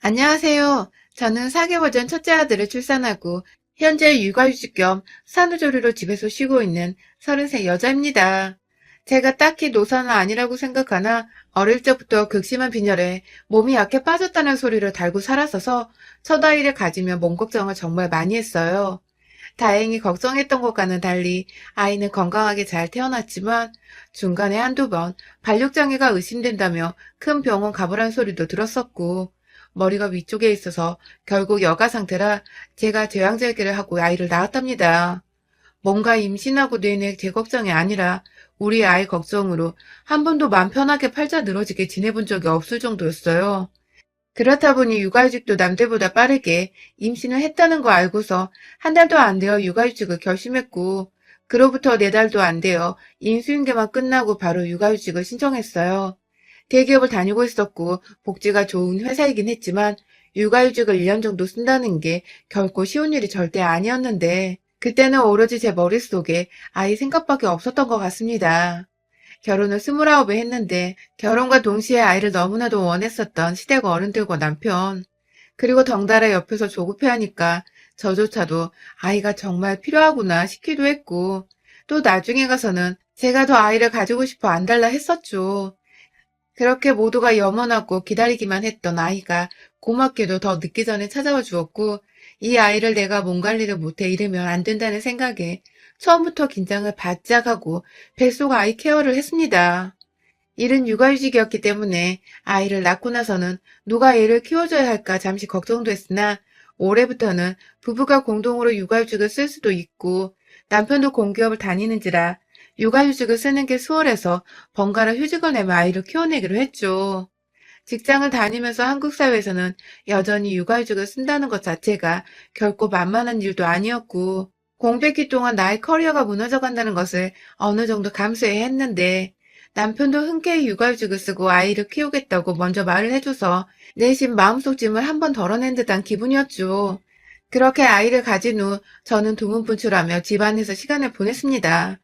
안녕하세요. 저는 4개월 전 첫째 아들을 출산하고 현재 육아휴직 겸 산후조리로 집에서 쉬고 있는 33 여자입니다. 제가 딱히 노사는 아니라고 생각하나 어릴 적부터 극심한 빈혈에 몸이 약해 빠졌다는 소리를 달고 살았어서 첫 아이를 가지며 몸 걱정을 정말 많이 했어요. 다행히 걱정했던 것과는 달리 아이는 건강하게 잘 태어났지만 중간에 한두 번 발육장애가 의심된다며 큰 병원 가보란 소리도 들었었고 머리가 위쪽에 있어서 결국 여가 상태라 제가 제왕절개를 하고 아이를 낳았답니다. 뭔가 임신하고 내내 제 걱정이 아니라 우리 아이 걱정으로 한 번도 맘 편하게 팔자 늘어지게 지내본 적이 없을 정도였어요. 그렇다 보니 육아휴직도 남들보다 빠르게 임신을 했다는 거 알고서 한 달도 안 되어 육아휴직을 결심했고, 그로부터 4달도 안 되어 임수인계만 끝나고 바로 육아휴직을 신청했어요. 대기업을 다니고 있었고 복지가 좋은 회사이긴 했지만 육아휴직을 1년 정도 쓴다는 게 결코 쉬운 일이 절대 아니었는데 그때는 오로지 제 머릿속에 아이 생각밖에 없었던 것 같습니다. 결혼을 29에 했는데 결혼과 동시에 아이를 너무나도 원했었던 시댁 어른들과 남편, 그리고 덩달아 옆에서 조급해하니까 저조차도 아이가 정말 필요하구나 싶기도 했고, 또 나중에 가서는 제가 더 아이를 가지고 싶어 안달나 했었죠. 그렇게 모두가 염원하고 기다리기만 했던 아이가 고맙게도 더 늦기 전에 찾아와 주었고, 이 아이를 내가 몸 관리를 못해 잃으면 안 된다는 생각에 처음부터 긴장을 바짝 하고 뱃속 아이 케어를 했습니다. 이른 육아휴직이었기 때문에 아이를 낳고 나서는 누가 얘를 키워줘야 할까 잠시 걱정도 했으나 올해부터는 부부가 공동으로 육아휴직을 쓸 수도 있고 남편도 공기업을 다니는지라 육아휴직을 쓰는 게 수월해서 번갈아 휴직을 내며 아이를 키워내기로 했죠. 직장을 다니면서 한국 사회에서는 여전히 육아휴직을 쓴다는 것 자체가 결코 만만한 일도 아니었고 공백기 동안 나의 커리어가 무너져 간다는 것을 어느 정도 감수해야 했는데 남편도 흔쾌히 육아휴직을 쓰고 아이를 키우겠다고 먼저 말을 해줘서 내심 마음속 짐을 한 번 덜어낸 듯한 기분이었죠. 그렇게 아이를 가진 후 저는 두문분출하며 집안에서 시간을 보냈습니다.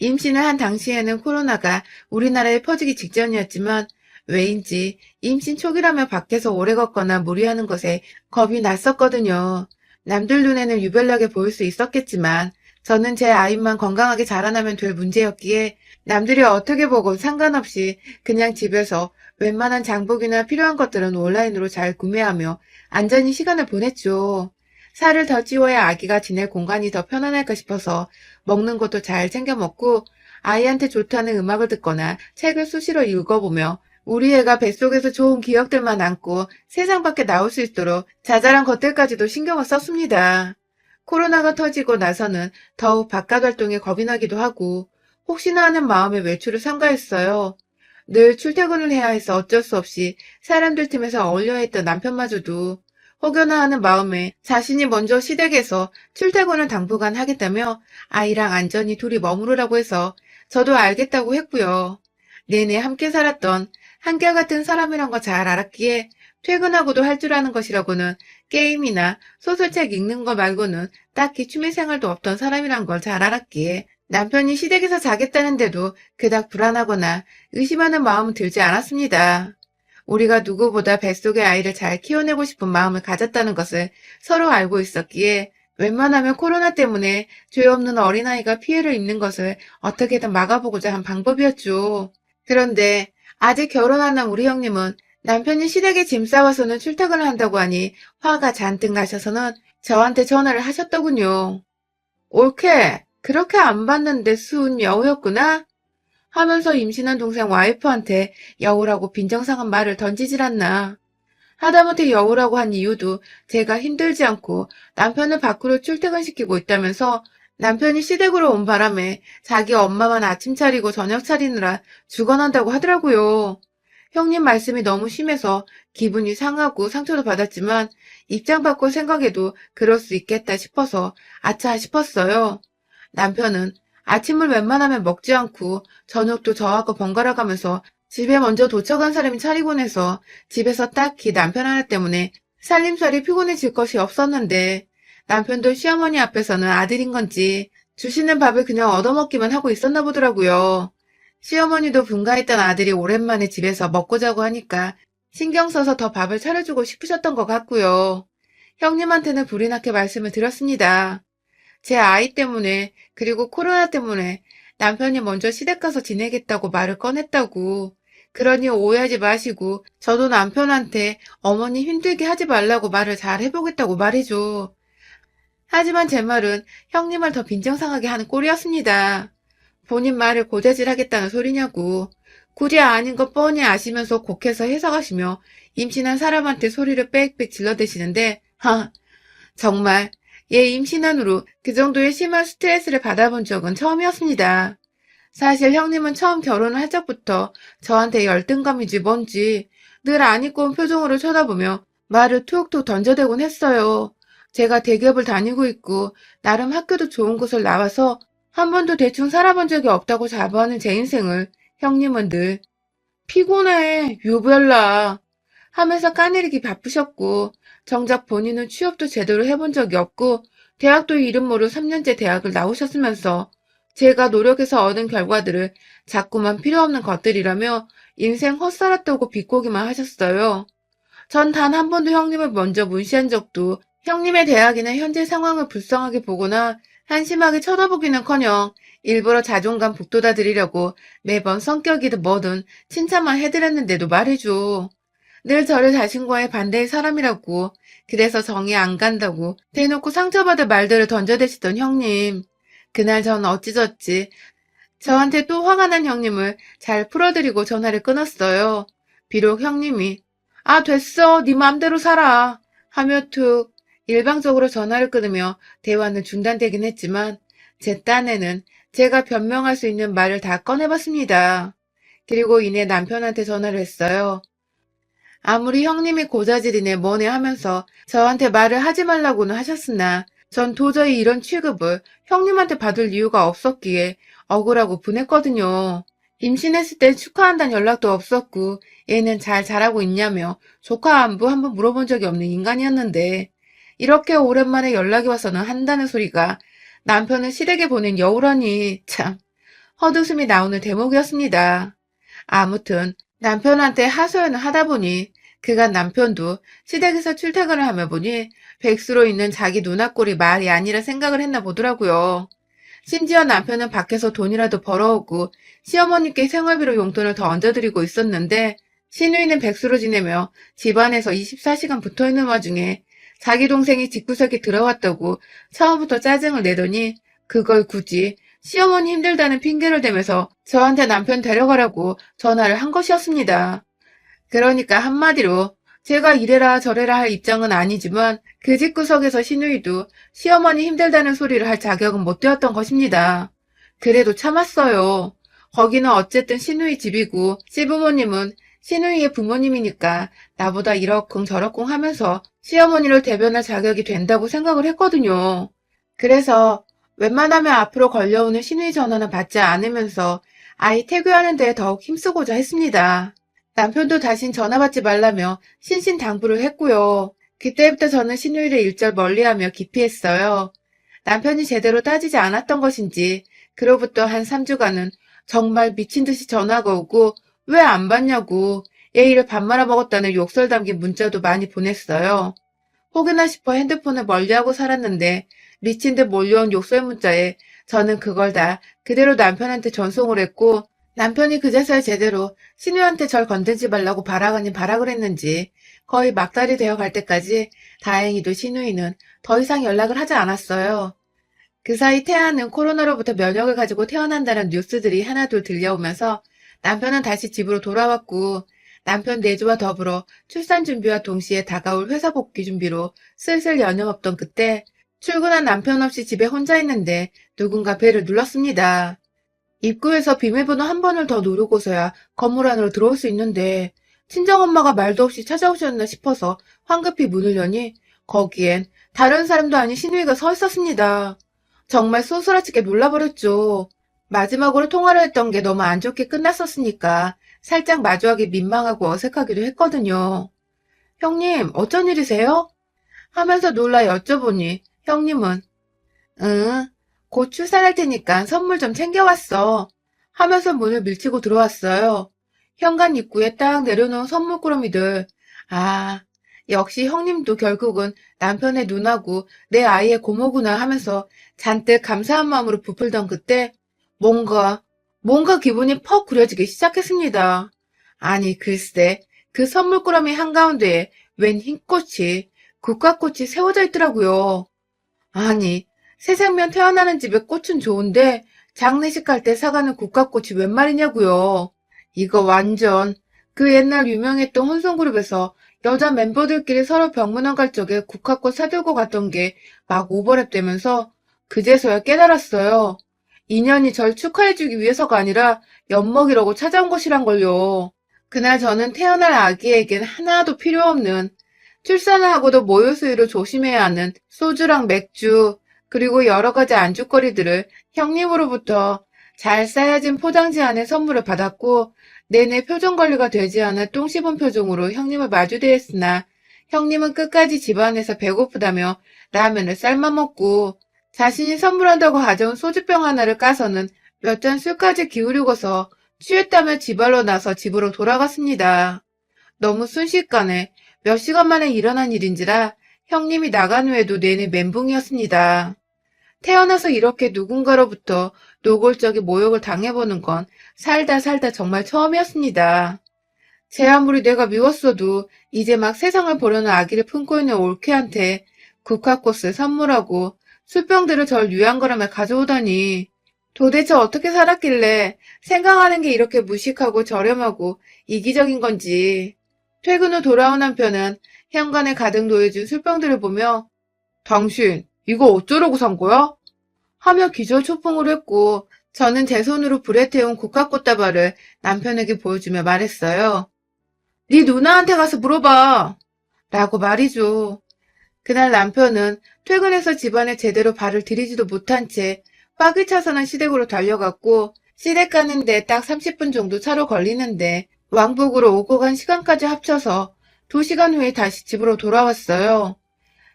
임신을 한 당시에는 코로나가 우리나라에 퍼지기 직전이었지만 왜인지 임신 초기라며 밖에서 오래 걷거나 무리하는 것에 겁이 났었거든요. 남들 눈에는 유별나게 보일 수 있었겠지만 저는 제 아이만 건강하게 자라나면 될 문제였기에 남들이 어떻게 보고 상관없이 그냥 집에서 웬만한 장복이나 필요한 것들은 온라인으로 잘 구매하며 안전히 시간을 보냈죠. 살을 더 찌워야 아기가 지낼 공간이 더 편안할까 싶어서 먹는 것도 잘 챙겨 먹고 아이한테 좋다는 음악을 듣거나 책을 수시로 읽어보며 우리 애가 뱃속에서 좋은 기억들만 안고 세상 밖에 나올 수 있도록 자잘한 것들까지도 신경을 썼습니다. 코로나가 터지고 나서는 더욱 바깥 활동에 겁이 나기도 하고 혹시나 하는 마음에 외출을 삼가했어요. 늘 출퇴근을 해야 해서 어쩔 수 없이 사람들 틈에서 어울려야 했던 남편마저도 혹여나 하는 마음에 자신이 먼저 시댁에서 출퇴근을 당분간 하겠다며 아이랑 안전히 둘이 머무르라고 해서 저도 알겠다고 했고요. 내내 함께 살았던 한결같은 사람이란 거 잘 알았기에 퇴근하고도 할 줄 아는 것이라고는 게임이나 소설책 읽는 거 말고는 딱히 취미생활도 없던 사람이란 걸 잘 알았기에 남편이 시댁에서 자겠다는데도 그닥 불안하거나 의심하는 마음은 들지 않았습니다. 우리가 누구보다 뱃속의 아이를 잘 키워내고 싶은 마음을 가졌다는 것을 서로 알고 있었기에 웬만하면 코로나 때문에 죄 없는 어린아이가 피해를 입는 것을 어떻게든 막아보고자 한 방법이었죠. 그런데 아직 결혼 안 한 우리 형님은 남편이 시댁에 짐 싸와서는 출퇴근을 한다고 하니 화가 잔뜩 나셔서는 저한테 전화를 하셨더군요. 옳게 그렇게 안 봤는데 순 여우였구나? 하면서 임신한 동생 와이프한테 여우라고 빈정상한 말을 던지질 않나. 하다못해 여우라고 한 이유도 제가 힘들지 않고 남편을 밖으로 출퇴근시키고 있다면서 남편이 시댁으로 온 바람에 자기 엄마만 아침 차리고 저녁 차리느라 죽어난다고 하더라고요. 형님 말씀이 너무 심해서 기분이 상하고 상처도 받았지만 입장 바꿔 생각해도 그럴 수 있겠다 싶어서 아차 싶었어요. 남편은 아침을 웬만하면 먹지 않고 저녁도 저하고 번갈아 가면서 집에 먼저 도착한 사람이 차리곤 해서 집에서 딱히 남편 하나 때문에 살림살이 피곤해질 것이 없었는데 남편도 시어머니 앞에서는 아들인 건지 주시는 밥을 그냥 얻어먹기만 하고 있었나 보더라고요. 시어머니도 분가했던 아들이 오랜만에 집에서 먹고 자고 하니까 신경 써서 더 밥을 차려주고 싶으셨던 것 같고요. 형님한테는 불이 나게 말씀을 드렸습니다. 제 아이 때문에 그리고 코로나 때문에 남편이 먼저 시댁 가서 지내겠다고 말을 꺼냈다고. 그러니 오해하지 마시고 저도 남편한테 어머니 힘들게 하지 말라고 말을 잘 해보겠다고 말이죠. 하지만 제 말은 형님을 더 빈정상하게 하는 꼴이었습니다. 본인 말을 고자질하겠다는 소리냐고. 굳이 아닌 거 뻔히 아시면서 곡해서 해석하시며 임신한 사람한테 소리를 빽빽 질러대시는데 정말 얘 임신한 후로 그 정도의 심한 스트레스를 받아본 적은 처음이었습니다. 사실 형님은 처음 결혼을 할 적부터 저한테 열등감인지 뭔지 늘 안 입고 온 표정으로 쳐다보며 말을 툭툭 던져대곤 했어요. 제가 대기업을 다니고 있고 나름 학교도 좋은 곳을 나와서 한 번도 대충 살아본 적이 없다고 자부하는 제 인생을 형님은 늘 피곤해, 유별나 하면서 까내리기 바쁘셨고 정작 본인은 취업도 제대로 해본 적이 없고 대학도 이름 모를 3년제 대학을 나오셨으면서 제가 노력해서 얻은 결과들을 자꾸만 필요없는 것들이라며 인생 헛살았다고 비꼬기만 하셨어요. 전 단 한 번도 형님을 먼저 무시한 적도 형님의 대학이나 현재 상황을 불쌍하게 보거나 한심하게 쳐다보기는커녕 일부러 자존감 북돋아 드리려고 매번 성격이든 뭐든 칭찬만 해드렸는데도 말이죠. 늘 저를 자신과의 반대의 사람이라고 그래서 정이 안 간다고 대놓고 상처받을 말들을 던져대시던 형님. 그날 전 어찌저찌 저한테 또 화가 난 형님을 잘 풀어드리고 전화를 끊었어요. 비록 형님이 됐어 네 맘대로 살아 하며 툭 일방적으로 전화를 끊으며 대화는 중단되긴 했지만 제 딴에는 제가 변명할 수 있는 말을 다 꺼내봤습니다. 그리고 이내 남편한테 전화를 했어요. 아무리 형님이 고자질이네 뭐네 하면서 저한테 말을 하지 말라고는 하셨으나 전 도저히 이런 취급을 형님한테 받을 이유가 없었기에 억울하고 분했거든요. 임신했을 땐 축하한다는 연락도 없었고 얘는 잘 자라고 있냐며 조카 안부 한번 물어본 적이 없는 인간이었는데 이렇게 오랜만에 연락이 와서는 한다는 소리가 남편을 시댁에 보낸 여우라니 참 헛웃음이 나오는 대목이었습니다. 아무튼 남편한테 하소연을 하다 보니 그간 남편도 시댁에서 출퇴근을 하며 보니 백수로 있는 자기 누나 꼴이 말이 아니라 생각을 했나 보더라고요. 심지어 남편은 밖에서 돈이라도 벌어오고 시어머니께 생활비로 용돈을 더 얹어드리고 있었는데 시누이는 백수로 지내며 집안에서 24시간 붙어있는 와중에 자기 동생이 집구석에 들어왔다고 처음부터 짜증을 내더니 그걸 굳이 시어머니 힘들다는 핑계를 대면서 저한테 남편 데려가라고 전화를 한 것이었습니다. 그러니까 한마디로 제가 이래라 저래라 할 입장은 아니지만 그 집구석에서 시누이도 시어머니 힘들다는 소리를 할 자격은 못 되었던 것입니다. 그래도 참았어요. 거기는 어쨌든 시누이 집이고 시부모님은 시누이의 부모님이니까 나보다 이러쿵 저러쿵 하면서 시어머니를 대변할 자격이 된다고 생각을 했거든요. 그래서 웬만하면 앞으로 걸려오는 시누이 전화는 받지 않으면서 아이 태교하는 데 더욱 힘쓰고자 했습니다. 남편도 다신 전화 받지 말라며 신신당부를 했고요. 그때부터 저는 시누이를 일절 멀리하며 기피했어요. 남편이 제대로 따지지 않았던 것인지 그로부터 한 3주간은 정말 미친 듯이 전화가 오고 왜 안 받냐고 예의를 밥 말아먹었다는 욕설 담긴 문자도 많이 보냈어요. 혹여나 싶어 핸드폰을 멀리하고 살았는데 미친 듯 몰려온 욕설 문자에 저는 그걸 다 그대로 남편한테 전송을 했고 남편이 그제서야 제대로 시누이한테 절 건들지 말라고 발악 발악을 했는지 거의 막달이 되어 갈 때까지 다행히도 시누이는 더 이상 연락을 하지 않았어요. 그 사이 태아는 코로나로부터 면역을 가지고 태어난다는 뉴스들이 하나둘 들려오면서 남편은 다시 집으로 돌아왔고 남편 내조와 더불어 출산 준비와 동시에 다가올 회사 복귀 준비로 슬슬 여념없던 그때 출근한 남편 없이 집에 혼자 있는데 누군가 배를 눌렀습니다. 입구에서 비밀번호 한 번을 더 누르고서야 건물 안으로 들어올 수 있는데 친정엄마가 말도 없이 찾아오셨나 싶어서 황급히 문을 여니 거기엔 다른 사람도 아닌 시누이가 서 있었습니다. 정말 소스라치게 놀라버렸죠. 마지막으로 통화를 했던 게 너무 안 좋게 끝났었으니까 살짝 마주하기 민망하고 어색하기도 했거든요. 형님, 어쩐 일이세요? 하면서 놀라 여쭤보니 형님은 응, 곧 출산할 테니까 선물 좀 챙겨왔어. 하면서 문을 밀치고 들어왔어요. 현관 입구에 딱 내려놓은 선물꾸러미들. 아, 역시 형님도 결국은 남편의 누나고 내 아이의 고모구나 하면서 잔뜩 감사한 마음으로 부풀던 그때 뭔가, 뭔가 기분이 퍽 구려지기 시작했습니다. 아니, 글쎄, 그 선물꾸러미 한가운데에 웬 흰꽃이, 국화꽃이 세워져 있더라고요. 아니, 새 생명 태어나는 집에 꽃은 좋은데 장례식 갈 때 사가는 국화꽃이 웬 말이냐고요. 이거 완전 그 옛날 유명했던 혼성그룹에서 여자 멤버들끼리 서로 병문안 갈 적에 국화꽃 사들고 갔던 게 막 오버랩 되면서 그제서야 깨달았어요. 인연이 절 축하해주기 위해서가 아니라 엿먹이려고 찾아온 것이란 걸요. 그날 저는 태어날 아기에겐 하나도 필요 없는, 출산을 하고도 모유 수유를 조심해야 하는 소주랑 맥주, 그리고 여러 가지 안주거리들을 형님으로부터 잘 싸여진 포장지 안에 선물을 받았고, 내내 표정 관리가 되지 않은 똥 씹은 표정으로 형님을 마주대했으나, 형님은 끝까지 집안에서 배고프다며 라면을 삶아 먹고, 자신이 선물한다고 가져온 소주병 하나를 까서는 몇 잔 술까지 기울이고서 취했다며 지발로 나서 집으로 돌아갔습니다. 너무 순식간에 몇 시간 만에 일어난 일인지라 형님이 나간 후에도 내내 멘붕이었습니다. 태어나서 이렇게 누군가로부터 노골적인 모욕을 당해보는 건 살다 살다 정말 처음이었습니다. 제 아무리 내가 미웠어도 이제 막 세상을 보려는 아기를 품고 있는 올케한테 국화꽃을 선물하고 술병들을 절 위한 거라며 가져오다니 도대체 어떻게 살았길래 생각하는 게 이렇게 무식하고 저렴하고 이기적인 건지. 퇴근 후 돌아온 남편은 현관에 가득 놓여진 술병들을 보며 당신 이거 어쩌려고 산 거야? 하며 기절초풍을 했고 저는 제 손으로 불에 태운 국화꽃다발을 남편에게 보여주며 말했어요. 네 누나한테 가서 물어봐. 라고 말이죠. 그날 남편은 퇴근해서 집안에 제대로 발을 들이지도 못한 채 빠귀차선한 시댁으로 달려갔고 시댁 가는데 딱 30분 정도 차로 걸리는데 왕복으로 오고 간 시간까지 합쳐서 2시간 후에 다시 집으로 돌아왔어요.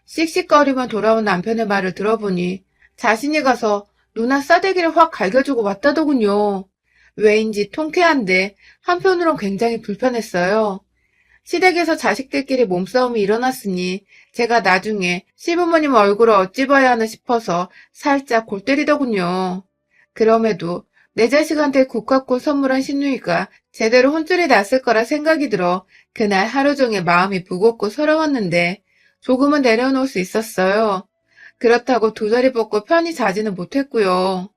씩씩거리며 돌아온 남편의 말을 들어보니 자신이 가서 누나 싸대기를 확 갈겨주고 왔다더군요. 왜인지 통쾌한데 한편으론 굉장히 불편했어요. 시댁에서 자식들끼리 몸싸움이 일어났으니 제가 나중에 시부모님 얼굴을 어찌 봐야 하나 싶어서 살짝 골 때리더군요. 그럼에도 내 자식한테 국화꽃 선물한 신우이가 제대로 혼쭐이 났을 거라 생각이 들어 그날 하루 종일 마음이 무겁고 서러웠는데 조금은 내려놓을 수 있었어요. 그렇다고 두 다리 뻗고 편히 자지는 못했고요.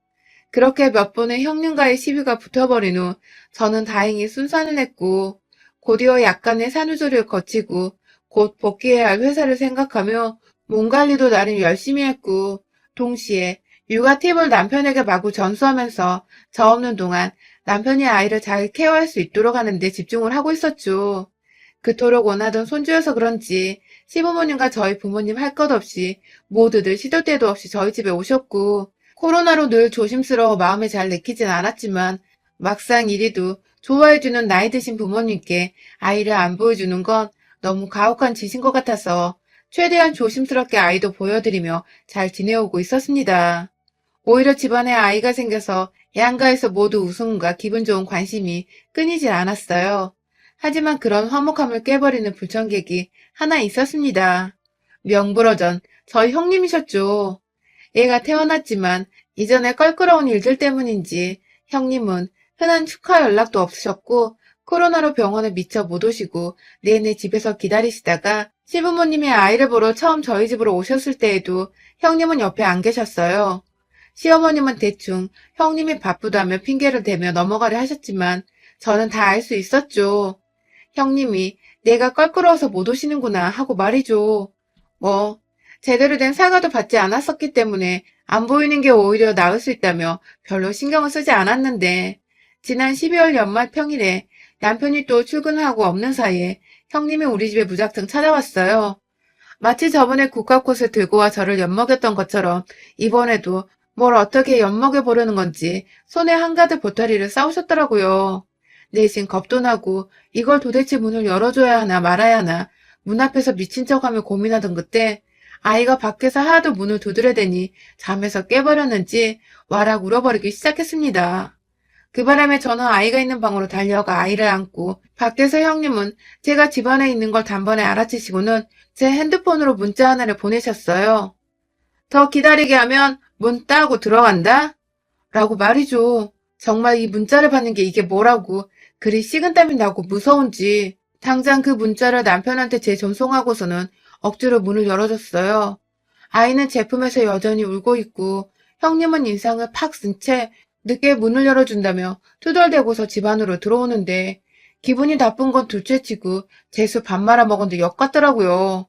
그렇게 몇 번의 형님과의 시비가 붙어버린 후 저는 다행히 순산을 했고 곧이어 약간의 산후조리를 거치고 곧 복귀해야 할 회사를 생각하며 몸 관리도 나름 열심히 했고 동시에 육아 팁을 남편에게 마구 전수하면서 저 없는 동안 남편이 아이를 잘 케어할 수 있도록 하는 데 집중을 하고 있었죠. 그토록 원하던 손주여서 그런지 시부모님과 저희 부모님 할 것 없이 모두들 시도 때도 없이 저희 집에 오셨고 코로나로 늘 조심스러워 마음에 잘 내키진 않았지만 막상 이리도 좋아해주는 나이 드신 부모님께 아이를 안 보여주는 건 너무 가혹한 짓인 것 같아서 최대한 조심스럽게 아이도 보여드리며 잘 지내오고 있었습니다. 오히려 집안에 아이가 생겨서 양가에서 모두 웃음과 기분 좋은 관심이 끊이질 않았어요. 하지만 그런 화목함을 깨버리는 불청객이 하나 있었습니다. 명불허전 저희 형님이셨죠. 애가 태어났지만 이전에 껄끄러운 일들 때문인지 형님은 흔한 축하 연락도 없으셨고 코로나로 병원에 미처 못 오시고 내내 집에서 기다리시다가 시부모님이 아이를 보러 처음 저희 집으로 오셨을 때에도 형님은 옆에 안 계셨어요. 시어머님은 대충 형님이 바쁘다며 핑계를 대며 넘어가려 하셨지만 저는 다 알 수 있었죠. 형님이 내가 껄끄러워서 못 오시는구나 하고 말이죠. 뭐 제대로 된 사과도 받지 않았었기 때문에 안 보이는 게 오히려 나을 수 있다며 별로 신경을 쓰지 않았는데 지난 12월 연말 평일에 남편이 또 출근하고 없는 사이에 형님이 우리 집에 무작정 찾아왔어요. 마치 저번에 국화꽃을 들고 와 저를 엿먹였던 것처럼 이번에도 뭘 어떻게 엿먹여보려는 건지 손에 한가득 보따리를 싸우셨더라고요. 내심 겁도 나고 이걸 도대체 문을 열어줘야 하나 말아야 하나 문 앞에서 미친 척하며 고민하던 그때 아이가 밖에서 하도 문을 두드려대니 잠에서 깨버렸는지 와락 울어버리기 시작했습니다. 그 바람에 저는 아이가 있는 방으로 달려가 아이를 안고 밖에서 형님은 제가 집안에 있는 걸 단번에 알아채시고는 제 핸드폰으로 문자 하나를 보내셨어요. 더 기다리게 하면 문 따고 들어간다? 라고 말이죠. 정말 이 문자를 받는 게 이게 뭐라고 그리 식은땀이 나고 무서운지 당장 그 문자를 남편한테 재전송하고서는 억지로 문을 열어줬어요. 아이는 제품에서 여전히 울고 있고 형님은 인상을 팍 쓴 채 늦게 문을 열어준다며 투덜대고서 집 안으로 들어오는데 기분이 나쁜 건 둘째치고 재수 밥 말아 먹었는데 역 같더라고요.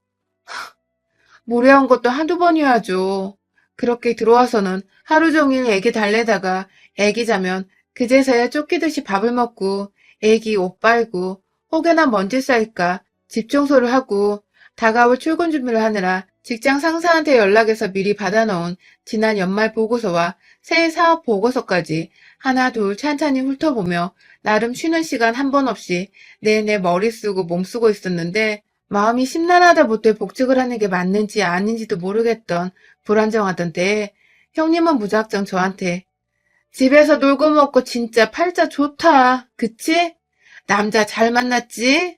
무례한 것도 한두 번이야죠. 그렇게 들어와서는 하루 종일 애기 달래다가 애기 자면 그제서야 쫓기듯이 밥을 먹고 애기 옷 빨고 혹여나 먼지 쌓일까 집 청소를 하고 다가올 출근 준비를 하느라 직장 상사한테 연락해서 미리 받아놓은 지난 연말 보고서와 새해 사업 보고서까지 하나 둘 찬찬히 훑어보며 나름 쉬는 시간 한 번 없이 내내 머리 쓰고 몸 쓰고 있었는데 마음이 심란하다 못해 복직을 하는 게 맞는지 아닌지도 모르겠던 불안정하던 때에 형님은 무작정 저한테 집에서 놀고 먹고 진짜 팔자 좋다. 그치? 남자 잘 만났지?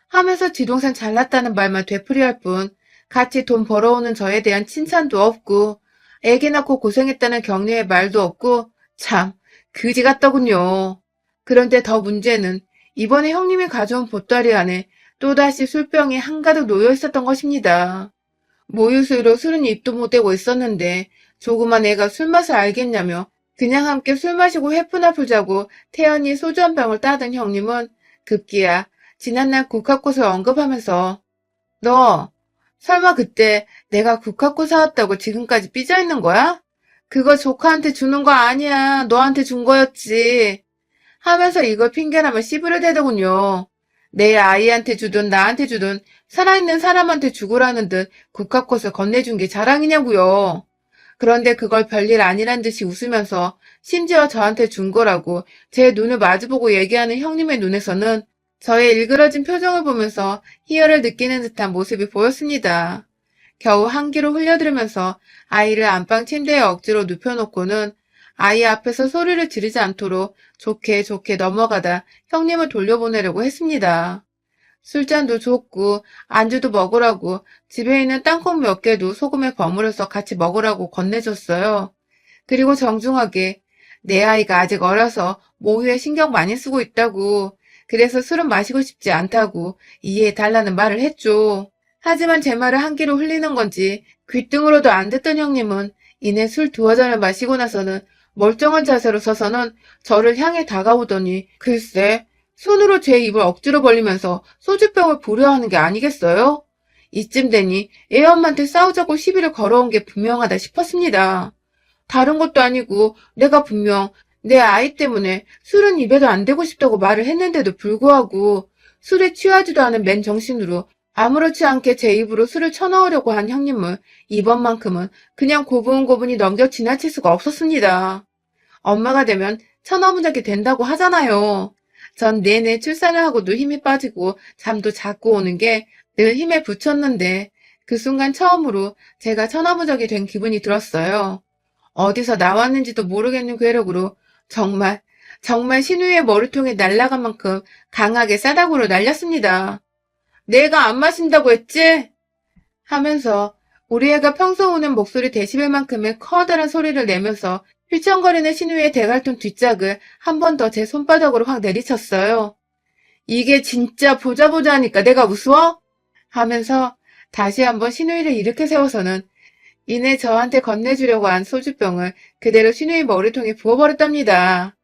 하면서 지동생 잘났다는 말만 되풀이할 뿐 같이 돈 벌어오는 저에 대한 칭찬도 없고 애기 낳고 고생했다는 격려의 말도 없고 참 그지 같더군요. 그런데 더 문제는 이번에 형님이 가져온 보따리 안에 또다시 술병이 한가득 놓여 있었던 것입니다. 모유수로 술은 입도 못 대고 있었는데 조그만 애가 술맛을 알겠냐며 그냥 함께 술 마시고 회푸나 풀자고 태연히 소주 한 병을 따던 형님은 급기야 지난날 국화꽃을 언급하면서 너 설마 그때 내가 국화꽃 사왔다고 지금까지 삐져있는 거야? 그거 조카한테 주는 거 아니야. 너한테 준 거였지. 하면서 이걸 핑계라며 씨부를 대더군요. 내 아이한테 주든 나한테 주든 살아있는 사람한테 주고라는 듯 국화꽃을 건네준 게 자랑이냐고요. 그런데 그걸 별일 아니란 듯이 웃으면서 심지어 저한테 준 거라고 제 눈을 마주보고 얘기하는 형님의 눈에서는 저의 일그러진 표정을 보면서 희열을 느끼는 듯한 모습이 보였습니다. 겨우 한기로 흘려들으면서 아이를 안방 침대에 억지로 눕혀놓고는 아이 앞에서 소리를 지르지 않도록 좋게 좋게 넘어가다 형님을 돌려보내려고 했습니다. 술잔도 줬고 안주도 먹으라고 집에 있는 땅콩 몇 개도 소금에 버무려서 같이 먹으라고 건네줬어요. 그리고 정중하게 내 아이가 아직 어려서 모유에 신경 많이 쓰고 있다고 그래서 술은 마시고 싶지 않다고 이해해달라는 말을 했죠. 하지만 제 말을 한 귀로 흘리는 건지 귓등으로도 안 듣던 형님은 이내 술 두어 잔을 마시고 나서는 멀쩡한 자세로 서서는 저를 향해 다가오더니 글쎄 손으로 제 입을 억지로 벌리면서 소주병을 부려 하는 게 아니겠어요? 이쯤 되니 애엄마한테 싸우자고 시비를 걸어온 게 분명하다 싶었습니다. 다른 것도 아니고 내가 분명 내 아이 때문에 술은 입에도 안 대고 싶다고 말을 했는데도 불구하고 술에 취하지도 않은 맨정신으로 아무렇지 않게 제 입으로 술을 쳐넣으려고 한 형님을 이번만큼은 그냥 고분고분히 넘겨 지나칠 수가 없었습니다. 엄마가 되면 천하무적이 된다고 하잖아요. 전 내내 출산을 하고도 힘이 빠지고 잠도 자꾸 오는 게 늘 힘에 부쳤는데 그 순간 처음으로 제가 천하무적이 된 기분이 들었어요. 어디서 나왔는지도 모르겠는 괴력으로 정말 신우의 머리통에 날아간 만큼 강하게 싸다구로 날렸습니다. 내가 안 마신다고 했지? 하면서 우리 애가 평소 우는 목소리 데시벨만큼의 커다란 소리를 내면서 휘청거리는 신우의 대갈통 뒷짝을 한 번 더 제 손바닥으로 확 내리쳤어요. 이게 진짜 보자 하니까 내가 우스워? 하면서 다시 한번 신우이를 일으켜 세워서는 이내 저한테 건네주려고 한 소주병을 그대로 신우이 머리통에 부어버렸답니다.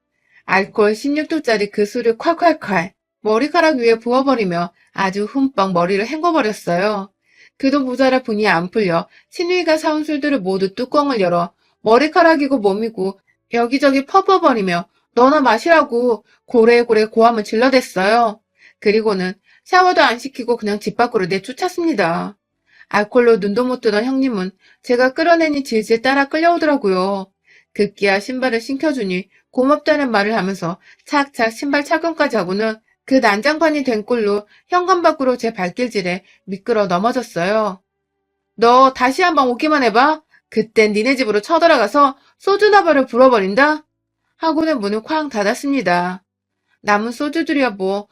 알코올 16도짜리 그 술을 콸콸콸 머리카락 위에 부어버리며 아주 흠뻑 머리를 헹궈버렸어요. 그도 모자라 분이 안 풀려 신우이가 사온 술들을 모두 뚜껑을 열어 머리카락이고 몸이고 여기저기 퍼부어버리며 너나 마시라고 고래고래 고함을 질러댔어요. 그리고는 샤워도 안 시키고 그냥 집 밖으로 내쫓았습니다. 알코올로 눈도 못 뜨던 형님은 제가 끌어내니 질질 따라 끌려오더라고요. 급기야 신발을 신겨주니 고맙다는 말을 하면서 착착 신발 착용까지 하고는 그 난장판이 된 꼴로 현관 밖으로 제 발길질에 미끄러 넘어졌어요. 너 다시 한번 오기만 해봐. 그땐 니네 집으로 쳐들어가서 소주나발을 불어버린다. 하고는 문을 쾅 닫았습니다. 남은 소주들이야 뭐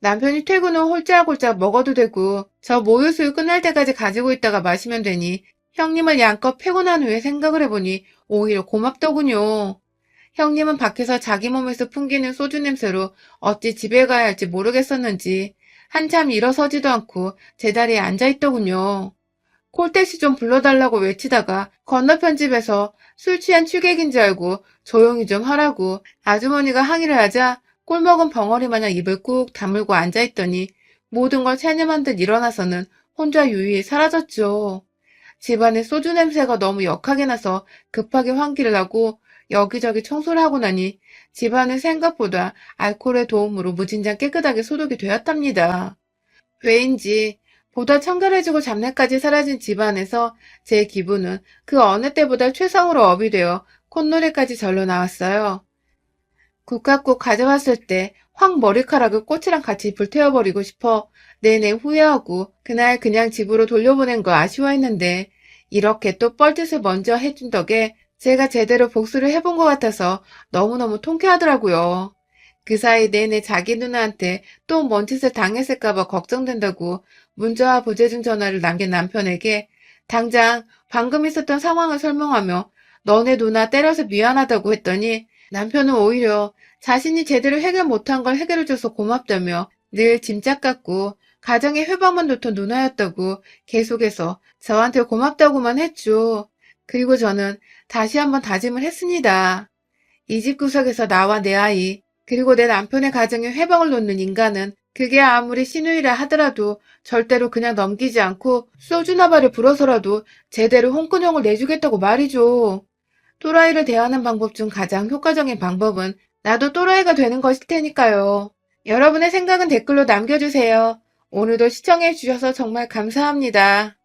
남편이 퇴근 후 홀짝홀짝 먹어도 되고 저 모유수유 끝날 때까지 가지고 있다가 마시면 되니 형님을 양껏 패고 난 후에 생각을 해보니 오히려 고맙더군요. 형님은 밖에서 자기 몸에서 풍기는 소주 냄새로 어찌 집에 가야 할지 모르겠었는지 한참 일어서지도 않고 제자리에 앉아있더군요. 콜택시 좀 불러달라고 외치다가 건너편 집에서 술 취한 취객인 줄 알고 조용히 좀 하라고 아주머니가 항의를 하자 꿀먹은 벙어리 마냥 입을 꾹 다물고 앉아있더니 모든 걸 체념한 듯 일어나서는 혼자 유유히 사라졌죠. 집안에 소주 냄새가 너무 역하게 나서 급하게 환기를 하고 여기저기 청소를 하고 나니 집안은 생각보다 알코올의 도움으로 무진장 깨끗하게 소독이 되었답니다. 왜인지 보다 청결해지고 잡내까지 사라진 집안에서 제 기분은 그 어느 때보다 최상으로 업이 되어 콧노래까지 절로 나왔어요. 국화꽃 가져왔을 때 확 머리카락을 꽃이랑 같이 불태워버리고 싶어 내내 후회하고 그날 그냥 집으로 돌려보낸 거 아쉬워했는데 이렇게 또 뻘짓을 먼저 해준 덕에 제가 제대로 복수를 해본 것 같아서 너무너무 통쾌하더라고요. 그 사이 내내 자기 누나한테 또 뭔 짓을 당했을까봐 걱정된다고 문자와 부재중 전화를 남긴 남편에게 당장 방금 있었던 상황을 설명하며 너네 누나 때려서 미안하다고 했더니 남편은 오히려 자신이 제대로 해결 못한 걸 해결해줘서 고맙다며 늘 짐짝 같고 가정에 회방만 놓던 누나였다고 계속해서 저한테 고맙다고만 했죠. 그리고 저는 다시 한번 다짐을 했습니다. 이 집 구석에서 나와 내 아이, 그리고 내 남편의 가정에 회방을 놓는 인간은 그게 아무리 시누이라 하더라도 절대로 그냥 넘기지 않고 소주나발을 불어서라도 제대로 홍군형을 내주겠다고 말이죠. 또라이를 대하는 방법 중 가장 효과적인 방법은 나도 또라이가 되는 것일 테니까요. 여러분의 생각은 댓글로 남겨주세요. 오늘도 시청해주셔서 정말 감사합니다.